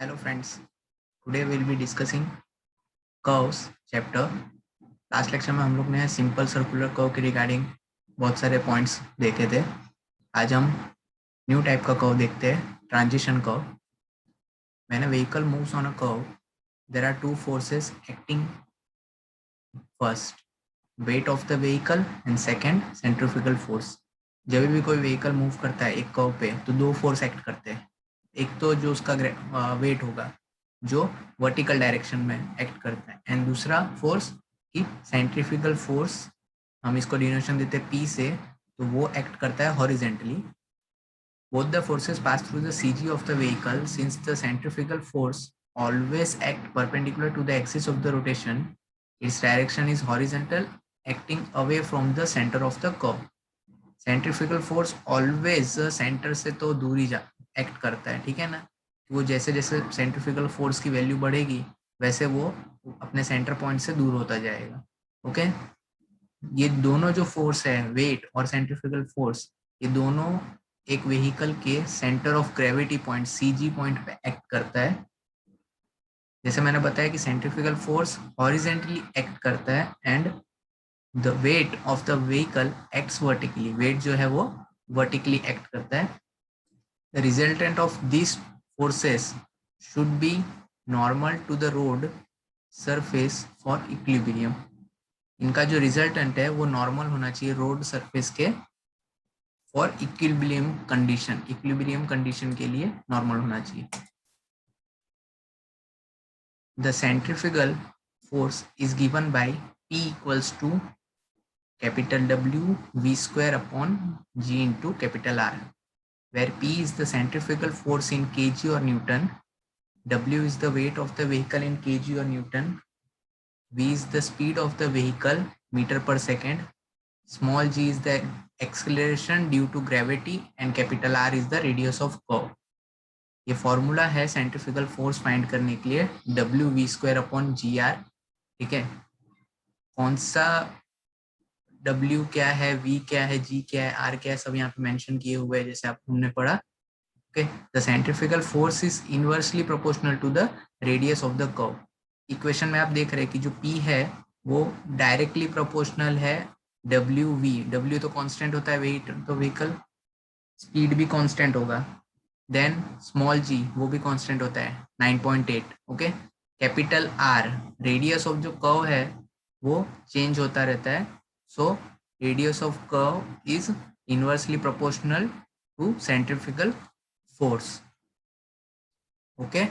Hello friends, today we'll be discussing curves chapter. Last lecture में हम लोग ने सिंपल सर्कुलर कर्व के रिगार्डिंग बहुत सारे पॉइंट्स देखे थे. आज हम न्यू टाइप का कर्व देखते हैं, transition curve. When a vehicle moves on a curve, there are two forces acting. First, weight of the vehicle and second, centrifugal force. जब भी कोई व्हीकल मूव करता है एक कर्व पे तो दो फोर्स एक्ट करते हैं. एक तो जो उसका वेट होगा जो वर्टिकल डायरेक्शन में एक्ट करता है, एंड दूसरा फोर्स की सेंट्रीफ्यूगल फोर्स, हम इसको डिनोशन देते हैं पी से, तो वो एक्ट करता है horizontally. Both the forces pass through the CG of the vehicle. Since the centrifugal force always act perpendicular to the axis of the rotation, its direction is horizontal, acting away from the centre of the curve. Centrifugal force always centre से तो दूर ही act करता है, ठीक है ना. वो जैसे जैसे सेंट्रीफ्यूगल फोर्स की वैल्यू बढ़ेगी वैसे वो अपने सेंटर पॉइंट से दूर होता जाएगा. ओके, ये दोनों जो फोर्स है, वेट और सेंट्रीफ्यूगल फोर्स, ये दोनों एक व्हीकल के centre of gravity point CG point पे एक्ट करता है. जैसे मैंने बताया कि सेंट्रीफ्यूगल फोर्स हॉरिजेंटली एक्ट करता है and the weight of the vehicle acts vertically. weight जो है वो vertically act करता है. The resultant of these forces should be normal to the road surface for equilibrium. इनका जो रिजल्टेंट है वो नॉर्मल होना चाहिए रोड सरफेस के for equilibrium condition. Equilibrium condition के लिए नॉर्मल होना चाहिए. The centrifugal force is given by P equals to capital W V square upon G into capital R, where P is the centrifugal force in kg or Newton, W is the weight of the vehicle in kg or Newton, V is the speed of the vehicle meter per second, small g is the acceleration due to gravity, and capital R is the radius of curve. ये formula है centrifugal force find करने के लिए, W V square upon G R. ठीक है, कौन सा W क्या है, V क्या है, G क्या है, R क्या है, सब यहाँ पे मेंशन किए हुए हैं जैसे आप हमने पढ़ा. Okay, the centrifugal force is inversely proportional to the radius of the curve. Equation में आप देख रहे हैं कि जो P है वो डायरेक्टली प्रोपोर्शनल है W तो कांस्टेंट होता है वेट तो व्हीकल, स्पीड भी कांस्टेंट होगा, देन स्मॉल g वो भी कांस्टेंट होता है 9.8. Okay, capital R radius of जो कर्व है वो चेंज होता रहता है. So radius of curve is inversely proportional to centrifugal force. Okay.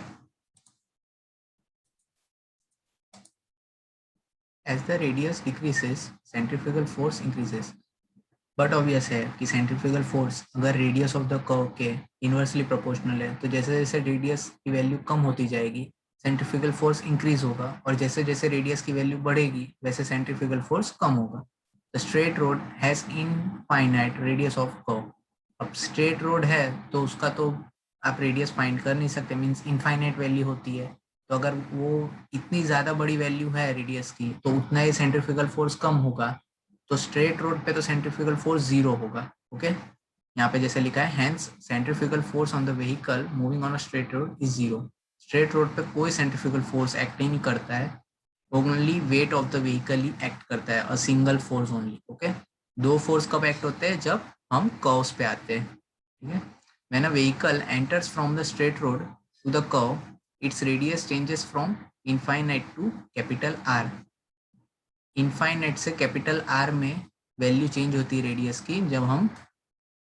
As the radius decreases, centrifugal force increases. But obvious है कि centrifugal force अगर radius of the curve के inversely proportional है तो जैसे जैसे radius की वैल्यू कम होती जाएगी centrifugal force increase होगा, और जैसे जैसे radius की वैल्यू बढ़ेगी वैसे centrifugal force कम होगा. The straight road has infinite radius of curve. अब straight road है तो उसका तो आप रेडियस फाइंड कर नहीं सकते, मीन्स इनफाइनाइट वैल्यू होती है. तो अगर वो इतनी ज़्यादा बड़ी वैल्यू है रेडियस की तो उतना ही सेंट्रीफ्यूगल फोर्स कम होगा. तो स्ट्रेट रोड पे तो सेंट्रीफ्यूगल फोर्स जीरो होगा. ओके, यहाँ पे जैसे लिखा है, hence centrifugal force on the vehicle moving on a straight road is zero. Straight road पे कोई सेंट्रीफ्यूगल फोर्स एक्ट ही नहीं करता है, only weight of the vehicle ही एक्ट करता है, a single force only. Okay, दो फोर्स कब एक्ट होते हैं, जब हम कर्व्स पे आते हैं. ठीक है, when a vehicle enters from the straight road to the curve, its radius changes from infinite to capital R. Infinite से कैपिटल आर में वैल्यू चेंज होती है रेडियस की जब हम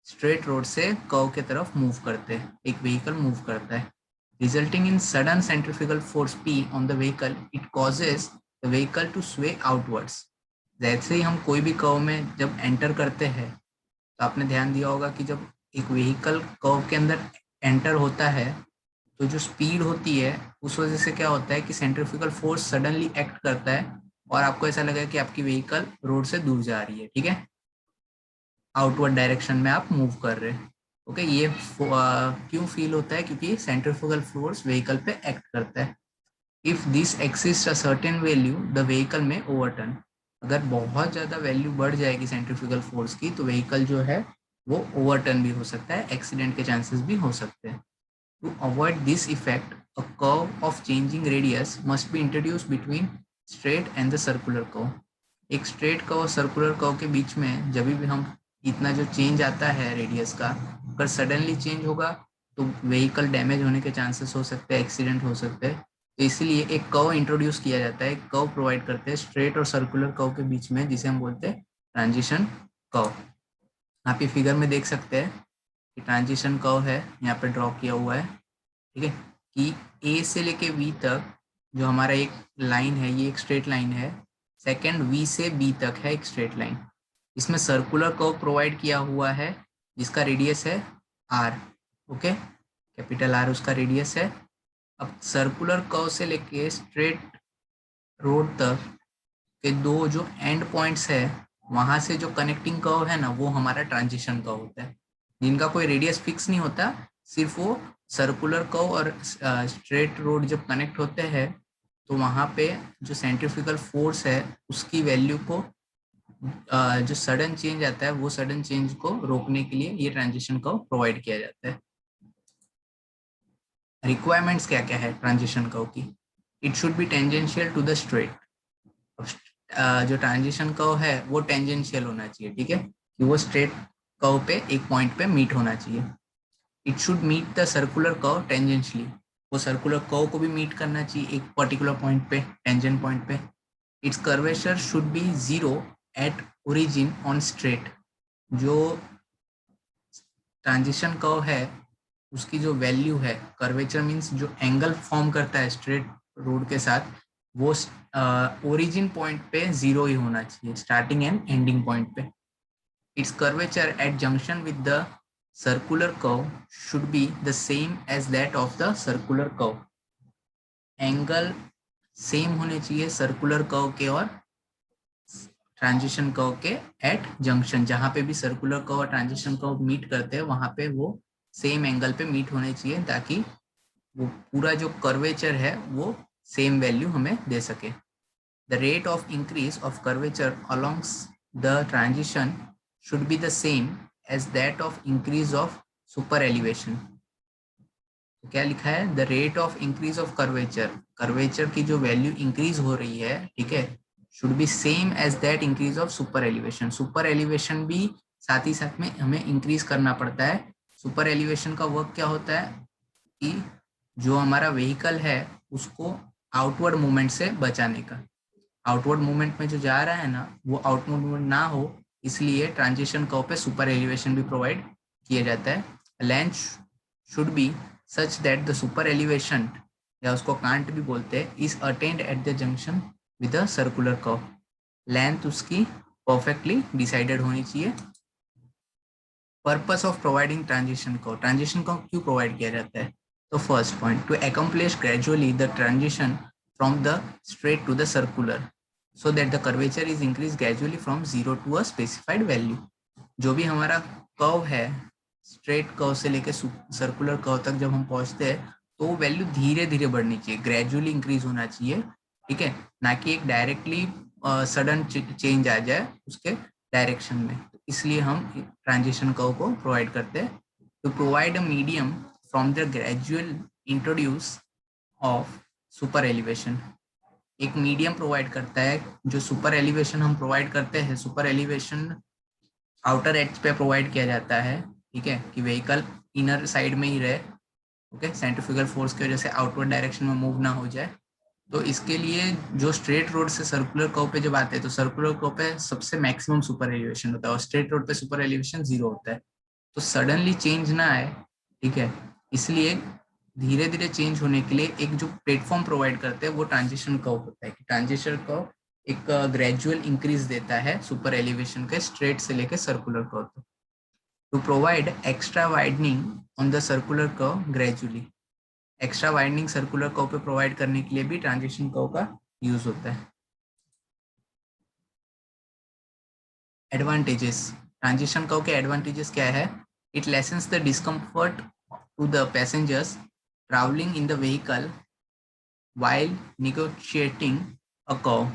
स्ट्रेट रोड से कर्व के तरफ मूव करते हैं, एक व्हीकल मूव करता है. Resulting in sudden centrifugal force P on the vehicle, it causes the vehicle to sway outwards. जैसे ही हम कोई भी कर्व में जब एंटर करते हैं तो आपने ध्यान दिया होगा कि जब एक व्हीकल कर्व के अंदर एंटर होता है तो जो स्पीड होती है उस वजह से क्या होता है कि सेंट्रीफ्यूगल फोर्स सडनली एक्ट करता है और आपको ऐसा लगेगा कि आपकी व्हीकल रोड से दूर जा रही है. ठीक है, आउटवर्ड डायरेक्शन में आप मूव कर रहे हैं. ओके, ये क्यों फील होता है, क्योंकि सेंट्रीफ्यूगल फोर्स व्हीकल पे एक्ट करता है. If this exist a certain value the vehicle में ओवरटर्न. अगर बहुत ज़्यादा वैल्यू बढ़ जाएगी सेंट्रीफ्यूगल फोर्स की तो व्हीकल जो है वो ओवरटर्न भी हो सकता है, एक्सीडेंट के चांसेस भी हो सकते हैं. To avoid this effect, a curve of changing radius must be introduced between straight and the circular curve. एक स्ट्रेट कर्व और सर्कुलर कर्व के बीच में जब भी हम इतना जो चेंज आता है रेडियस का, अगर सडनली चेंज होगा तो व्हीकल डैमेज होने के चांसेस हो सकते हैं, एक्सीडेंट हो सकते हैं। तो इसीलिए एक कर्व इंट्रोड्यूस किया जाता है, एक कर्व प्रोवाइड करते हैं स्ट्रेट और सर्कुलर कर्व के बीच में, जिसे हम बोलते हैं ट्रांजिशन कर्व। आप ये फिगर में देख सकते हैं कि ट्रांजिशन कर्व है, यहाँ पे ड्रॉ किया हुआ है, ठीक है, कि ए से लेके वी तक जो हमारा एक लाइन है, ये एक स्ट्रेट लाइन है। सेकंड वी से बी तक है एक स्ट्रेट लाइन। इसमें सर्कुलर कर्व प्रोवाइड किया हुआ है जिसका रेडियस है आर। ओके, कैपिटल आर उसका रेडियस है। अब सर्कुलर कर्व से लेके स्ट्रेट रोड तक के दो जो एंड पॉइंट्स है, वहां से जो कनेक्टिंग कर्व है ना, वो हमारा ट्रांजिशन कर्व होता है, जिनका कोई रेडियस फिक्स नहीं होता। सिर्फ वो सर्कुलर कर्व और स्ट्रेट रोड जब कनेक्ट होते हैं तो वहां पे जो सेंट्रीफ्यूगल फोर्स है उसकी वैल्यू को जो सडन चेंज आता है, वो सडन चेंज को रोकने के लिए ये ट्रांजिशन कर्व प्रोवाइड किया जाता है। रिक्वायरमेंट्स क्या क्या है ट्रांजिशन कर्व की? It should be tangential to the straight. जो ट्रांजिशन कर्व है वो टेंजेंशियल होना चाहिए, ठीक है, कि वो स्ट्रेट कर्व पे एक पॉइंट पे मीट होना चाहिए। It should meet the circular curve tangentially, वो सर्कुलर कर्व को भी मीट करना चाहिए एक पर्टिकुलर पॉइंट पे, टेंजेंट पॉइंट पे। Its curvature should be 0 at origin on straight. जो ट्रांजिशन कर्व है उसकी जो वैल्यू है, कर्वेचर मीन्स जो एंगल फॉर्म करता है स्ट्रेट रोड के साथ, वो ओरिजिन पॉइंट पे 0 ही होना चाहिए, स्टार्टिंग एंड एंडिंग पॉइंट पे। Its curvature at junction with the circular curve should be the same as that of the circular curve. Angle same होने चाहिए सर्कुलर कर्व के और ट्रांजिशन कर्व के एट जंक्शन, जहां पे भी सर्कुलर कर्व और ट्रांजिशन कर्व मीट करते हैं वहां पे वो सेम एंगल पे मीट होने चाहिए, ताकि वो पूरा जो कर्वेचर है वो सेम वैल्यू हमें दे सके। The rate of increase of curvature alongs the transition should be the same as that of increase of super elevation. तो क्या लिखा है? The rate of increase of curvature, curvature की जो वैल्यू इंक्रीज हो रही है, ठीक है, should be same as that increase of super elevation. Super elevation भी साथ ही साथ में हमें इंक्रीज करना पड़ता है। सुपर एलिवेशन का वर्क क्या होता है कि जो हमारा व्हीकल है उसको आउटवर्ड मूवमेंट से बचाने का, आउटवर्ड मूवमेंट में जो जा रहा है ना वो आउटवर्ड मूवमेंट ना हो, इसलिए ट्रांजिशन कर्व पे सुपर एलिवेशन भी प्रोवाइड किया जाता है। Length should be such that the super elevation, या उसको कांट भी बोलते हैं, is attend at the junction with a circular curve. Length उसकी परफेक्टली डिसाइडेड होनी चाहिए। Purpose of providing transition curve, transition curve क्यों प्रोवाइड किया जाता है? तो first point, to accomplish gradually the transition from the straight to the circular, so that the curvature is increased gradually from 0 to a specified value. जो भी हमारा curve है, straight curve से लेके सर्कुलर कर्व तक जब हम पहुंचते हैं तो वो वैल्यू धीरे धीरे बढ़नी चाहिए, ग्रेजुअली इंक्रीज होना चाहिए, ठीक है, ना कि एक डायरेक्टली सडन चेंज आ जाए उसके डायरेक्शन में। तो इसलिए हम ट्रांजिशन कर्व को प्रोवाइड करते हैं to provide a medium from the gradual introduce of super elevation. एक मीडियम प्रोवाइड करता है। जो सुपर एलिवेशन हम प्रोवाइड करते हैं, सुपर एलिवेशन आउटर एज पे प्रोवाइड किया जाता है, ठीक है, कि व्हीकल इनर साइड में ही रहे, ओके, सेंट्रीफ्यूगल फोर्स की वजह से आउटवर्ड डायरेक्शन में मूव ना हो जाए। तो इसके लिए जो स्ट्रेट रोड से सर्कुलर कर्व पे जब आते हैं तो सर्कुलर कर्व पे सबसे मैक्सिमम सुपर एलिवेशन होता है और स्ट्रेट रोड पे सुपर एलिवेशन 0 होता है, तो सडनली चेंज ना आए, ठीक है, इसलिए धीरे धीरे चेंज होने के लिए एक जो प्लेटफॉर्म प्रोवाइड करते हैं वो ट्रांजिशन कर्व होता है। कि ट्रांजिशन कर्व एक ग्रेजुअल इंक्रीज देता है सुपर एलिवेशन के स्ट्रेट से लेके सर्कुलर कर्व तक। To provide extra widening on the circular curve gradually, extra widening circular curve पे प्रोवाइड करने के लिए भी ट्रांजिशन कर्व का यूज होता है। एडवांटेजेस, ट्रांजिशन कर्व के एडवांटेजेस क्या है? It lessens the discomfort to the passengers traveling in the vehicle while negotiating a curve.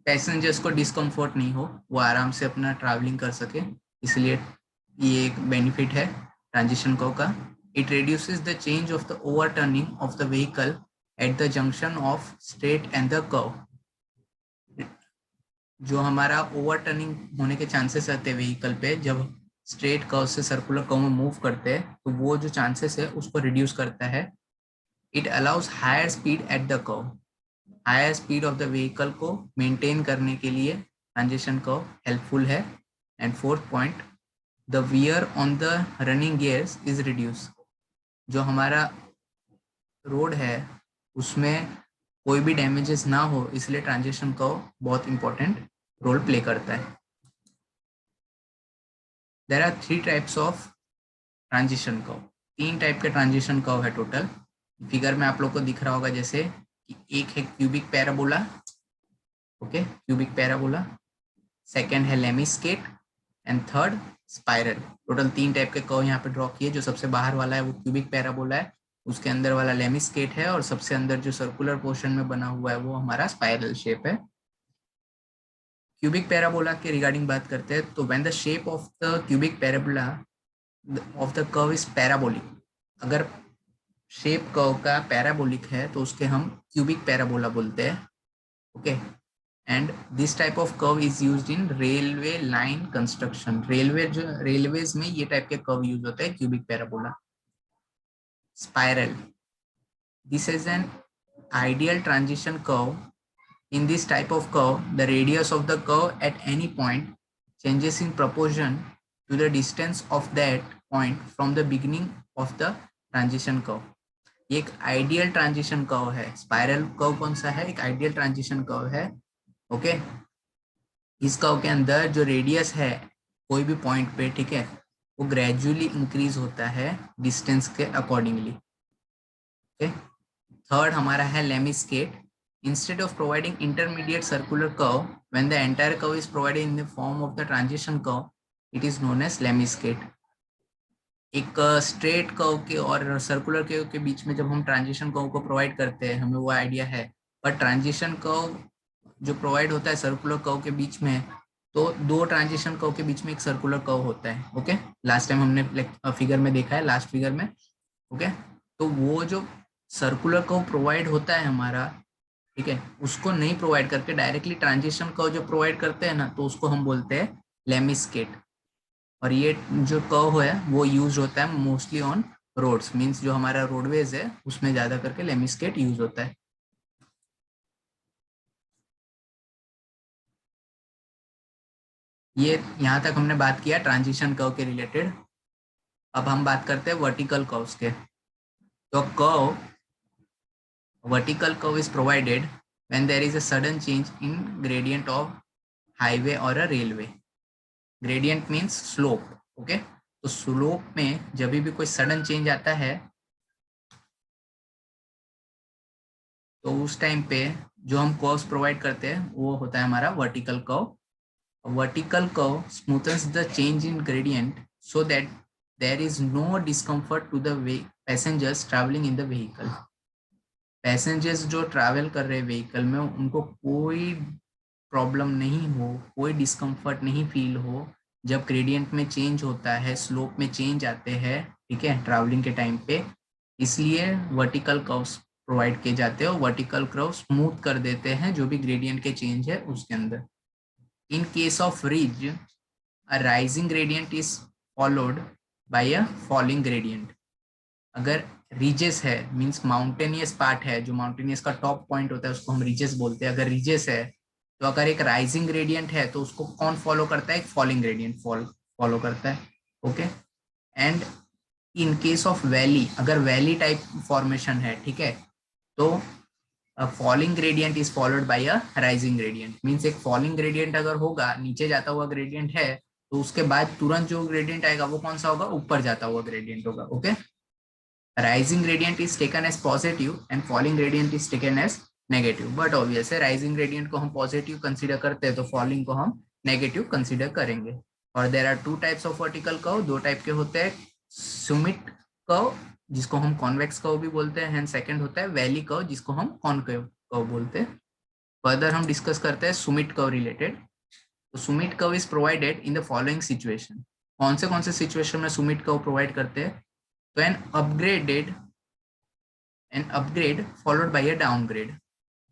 Passengers को डिस्कम्फर्ट नहीं हो, वो आराम से अपना ट्रैवलिंग कर सके, इसलिए ये एक बेनिफिट है ट्रांजिशन कर्व का। It reduces the change of the overturning of the vehicle at the junction of straight and the curve. जो हमारा ओवरटर्निंग होने के चांसेस रहते हैं व्हीकल पे जब स्ट्रेट कर्व से सर्कुलर कर्व में मूव करते हैं, तो वो जो चांसेस है उसको रिड्यूस करता है. It allows higher speed at the curve. Higher speed of the vehicle को मेंटेन करने के लिए ट्रांजिशन कर्व हेल्पफुल है. And fourth point, the wear on the running gears is reduce. जो हमारा रोड है उसमें कोई भी डैमेजेस ना हो, इसलिए ट्रांजिशन कर्व बहुत इंपॉर्टेंट रोल प्ले करता है. There are 3 types of transition curve. 3 type के ट्रांजिशन कर्व है टोटल. फिगर में आप लोग को दिख रहा होगा जैसे कि एक है cubic parabola. Okay, cubic parabola. Second है lemniscate and third spiral. Total 3 type के कर्व यहाँ पे ड्रॉ किए. जो सबसे बाहर वाला है वो क्यूबिक पैराबोला है, उसके अंदर वाला लेमिस्केट है, और सबसे अंदर जो सर्कुलर पोर्शन में बना हुआ है वो हमारा स्पाइरल शेप है. क्यूबिक पैराबोला के रिगार्डिंग बात करते हैं तो when the shape of the cubic parabola of the curve is parabolic. अगर शेप कर्व का पैराबोलिक है तो उसके हम क्यूबिक पैराबोला बोलते हैं. Okay, and this type of curve is used in railway line construction. Railways में ये टाइप के कर्व यूज होते हैं, cubic parabola. Spiral. This is an ideal transition curve. In this type of curve, the radius of the curve at any point changes in proportion to the distance of that point from the beginning of the transition curve. ये एक ideal transition curve है. Spiral curve कौन सा है? एक ideal transition curve है. Okay, इस curve के अंदर जो रेडियस है कोई भी पॉइंट पे, ठीक है, वो ग्रेजुअली इंक्रीज होता है डिस्टेंस के अकॉर्डिंगली. ओके, थर्ड हमारा है lemniscate. Instead of providing intermediate circular curve when the entire curve is provided in the form of the transition curve, it is known as lemniscate. एक straight curve के और circular curve के बीच में जब हम transition curve को provide करते हैं, हमें वो आइडिया है, पर ट्रांजिशन कर्व जो प्रोवाइड होता है सर्कुलर कर्व के बीच में, तो 2 ट्रांजिशन कर्व के बीच में एक सर्कुलर कर्व होता है. ओके, लास्ट टाइम हमने फिगर में देखा है, लास्ट फिगर में. ओके, तो वो जो सर्कुलर कर्व प्रोवाइड होता है हमारा, ठीक है, उसको नहीं प्रोवाइड करके डायरेक्टली ट्रांजिशन कर्व जो प्रोवाइड करते हैं ना, तो उसको हम बोलते हैं लेमिस्केट. और ये जो कर्व है वो यूज होता है मोस्टली ऑन रोड्स, मींस जो हमारा रोडवेज है उसमें ज्यादा करके लेमिस्केट यूज होता है. ये यहाँ तक हमने बात किया ट्रांजिशन कर्व के रिलेटेड. अब हम बात करते हैं वर्टिकल कर्व्स के. तो vertical curve is provided when there is a sudden change in gradient of highway or a railway. Gradient means slope. Okay, तो स्लोप में जब भी कोई सडन चेंज आता है तो उस टाइम पे जो हम कर्व्स प्रोवाइड करते हैं वो होता है हमारा vertical curve. Vertical curve smoothens the change in gradient so that there is no discomfort to the passengers traveling in the vehicle. Passengers जो ट्रैवल कर रहे हैं व्हीकल में उनको कोई प्रॉब्लम नहीं हो, कोई डिस्कम्फर्ट नहीं फील हो जब ग्रेडियंट में चेंज होता है, स्लोप में चेंज आते हैं, ठीक है, ट्रैवलिंग के टाइम पे. इसलिए वर्टिकल कर्व्स प्रोवाइड किए जाते हैं और वर्टिकल कर्व स्मूथ कर देते हैं जो भी ग्रेडियंट के चेंज है उसके अंदर. In case of ridge, a rising gradient is followed by a falling gradient. अगर रिजेस है मींस माउंटेनियस पार्ट है, जो माउंटेनियस का टॉप पॉइंट होता है उसको हम रिजेस बोलते हैं. अगर रिजेस है तो अगर एक राइजिंग ग्रेडियंट है तो उसको कौन फॉलो करता है? एक फॉलिंग ग्रेडियंट फॉलो करता है. Okay, and in case of valley, अगर वैली टाइप फॉर्मेशन है, ठीक है, तो falling gradient is followed by a rising gradient. Means एक फॉलिंग ग्रेडियंट अगर होगा, नीचे जाता हुआ ग्रेडियंट है, तो उसके बाद तुरंत जो ग्रेडियंट आएगा वो कौन सा होगा? ऊपर जाता हुआ ग्रेडियंट होगा. Okay, rising gradient is taken as positive and falling gradient is taken as negative. But obviously rising gradient को हम positive consider करते हैं तो falling को हम negative consider करेंगे. और there are 2 types of vertical curve. 2 type के होते हैं, summit curve जिसको हम convex curve भी बोलते हैं, and second होता है valley curve जिसको हम concave curve बोलते हैं. फर्दर हम डिस्कस करते हैं summit curve रिलेटेड. तो summit curve is provided in the following situation. कौन से सिचुएशन में summit curve प्रोवाइड करते हैं? तो an upgrade followed bye a downgrade,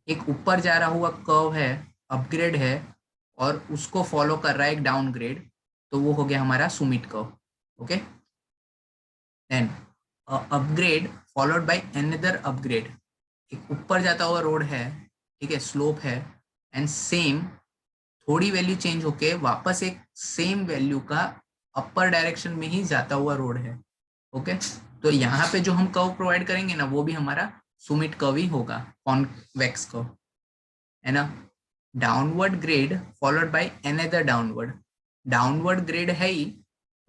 एक ऊपर जा रहा हुआ कर्व है, अपग्रेड है, और उसको फॉलो कर रहा है एक डाउनग्रेड, तो वो हो गया हमारा summit curve. Okay, then upgrade followed by another upgrade, एक ऊपर जाता हुआ रोड है, ठीक है, स्लोप है, एंड सेम थोड़ी वैल्यू चेंज होके वापस एक सेम वैल्यू का अपर डायरेक्शन में ही जाता हुआ रोड है। ओके, तो यहाँ पे जो हम कर्व प्रोवाइड करेंगे ना, वो भी हमारा सुमित कर्व ही होगा, कॉन्वेक्स कर्व, है ना। Downward grade followed by another downward, downward grade है ही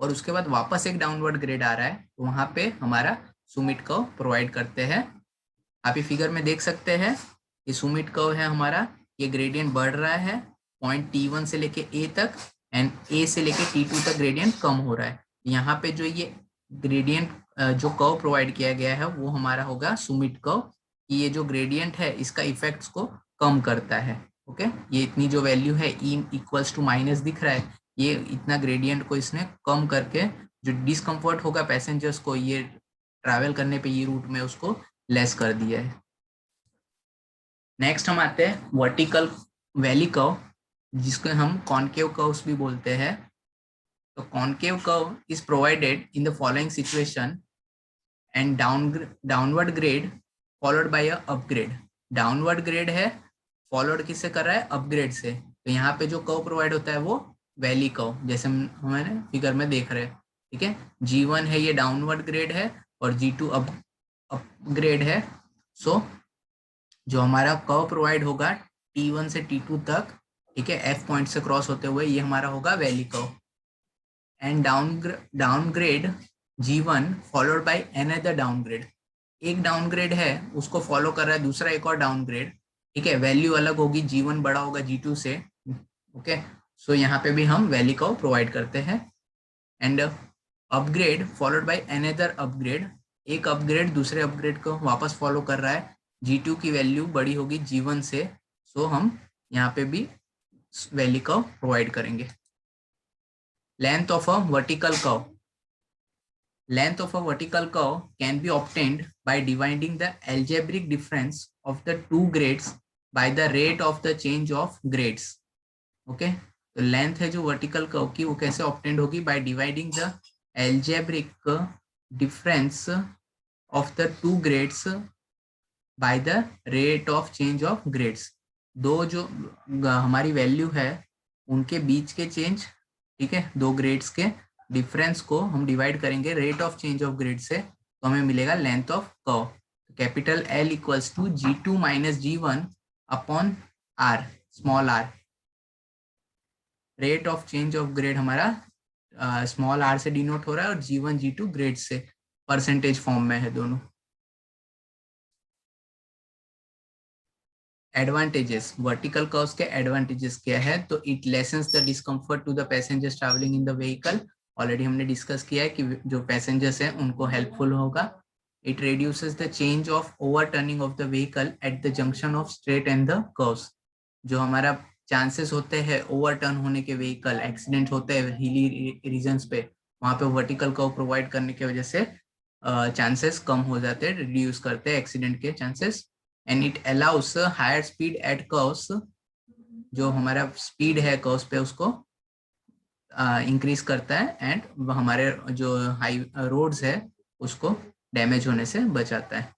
और उसके बाद वापस एक डाउनवर्ड ग्रेड आ रहा है, तो वहां पे हमारा सुमित कर्व प्रोवाइड करते हैं। आप ये फिगर में देख सकते हैं, ये सुमित कर्व है हमारा, ये ग्रेडियंट बढ़ रहा है पॉइंट T1 से लेके A तक, एंड A से लेके T2 तक ग्रेडियंट कम हो रहा है। यहाँ पे जो ये ग्रेडियंट जो कर्व प्रोवाइड किया गया है वो हमारा होगा सुमित कर्व, कि ये जो ग्रेडियंट है इसका इफेक्ट्स को कम करता है। ओके, ये इतनी जो वैल्यू है E इक्वल्स टू माइनस दिख रहा है, ये इतना ग्रेडियंट को इसने कम करके जो डिस्कम्फर्ट होगा पैसेंजर्स को ये ट्रैवल करने पे ये रूट में, उसको लेस कर दिया है। नेक्स्ट हम आते हैं वर्टिकल वैली कर्व, जिसको हम कॉनकेव कर्व्स भी बोलते हैं। तो concave curve is provided in the following situation, and downward grade followed by a upgrade, downward grade है, फॉलोड किससे कर रहा है, अपग्रेड से। तो यहाँ पे जो कर्व प्रोवाइड होता है वो वैली कर्व, जैसे हमारे फिगर में देख रहे हैं, ठीक है। G1 है, ये डाउनवर्ड ग्रेड है, और G2 अपग्रेड है। सो जो हमारा कर्व प्रोवाइड होगा T1 से T2 तक, ठीक है, F पॉइंट से क्रॉस होते हुए, ये हमारा होगा valley curve. And downgrade G1 followed by another downgrade, एक डाउनग्रेड है उसको फॉलो कर रहा है दूसरा एक और डाउनग्रेड, ठीक है, वैल्यू अलग होगी, G1 बड़ा होगा G2 से। ओके, सो यहाँ पे भी हम वैली कर्व प्रोवाइड करते हैं। And upgrade followed by another upgrade, एक अपग्रेड दूसरे अपग्रेड को वापस फॉलो कर रहा है, G2 की वैल्यू बड़ी होगी G1 से, सो हम यहाँ पे भी वैली कर्व प्रोवाइड करेंगे। Length of a vertical curve, length of a vertical curve can be obtained by dividing the algebraic difference of the two grades by the rate of the change of grades. Okay, तो length है जो vertical curve की, वो कैसे obtained होगी, by dividing the algebraic difference of the two grades by the rate of change of grades, दो जो हमारी वैल्यू है उनके बीच के चेंज, ठीक है, दो ग्रेड्स के डिफरेंस को हम डिवाइड करेंगे rate of change of grade से, तो हमें मिलेगा length of curve. Capital L equals to G2 minus G1 upon R small r, rate of change of grade हमारा स्मॉल r से डिनोट हो रहा है, और G1 G2 ग्रेड से परसेंटेज फॉर्म में है दोनों। एडवांटेजेस, वर्टिकल कर्व्स के एडवांटेजेस क्या है, तो it lessens the discomfort to the passengers travelling in the vehicle, already हमने डिस्कस किया है कि जो पैसेंजर्स हैं उनको हेल्पफुल होगा। It reduces the change of overturning of the vehicle at the junction of straight and the curves, जो हमारा चांसेस होते हैं ओवरटर्न होने के, व्हीकल एक्सीडेंट होते हैं हिली रीजन्स पे, वहां पे वर्टिकल कर्व प्रोवाइड करने की वजह से चांसेस कम हो जाते हैं, रिड्यूस करते हैं एक्सीडेंट के chances. And it allows higher speed at curves, जो हमारा स्पीड है कर्व्स पे उसको इंक्रीज करता है, एंड हमारे जो हाई रोड्स है उसको डैमेज होने से बचाता है।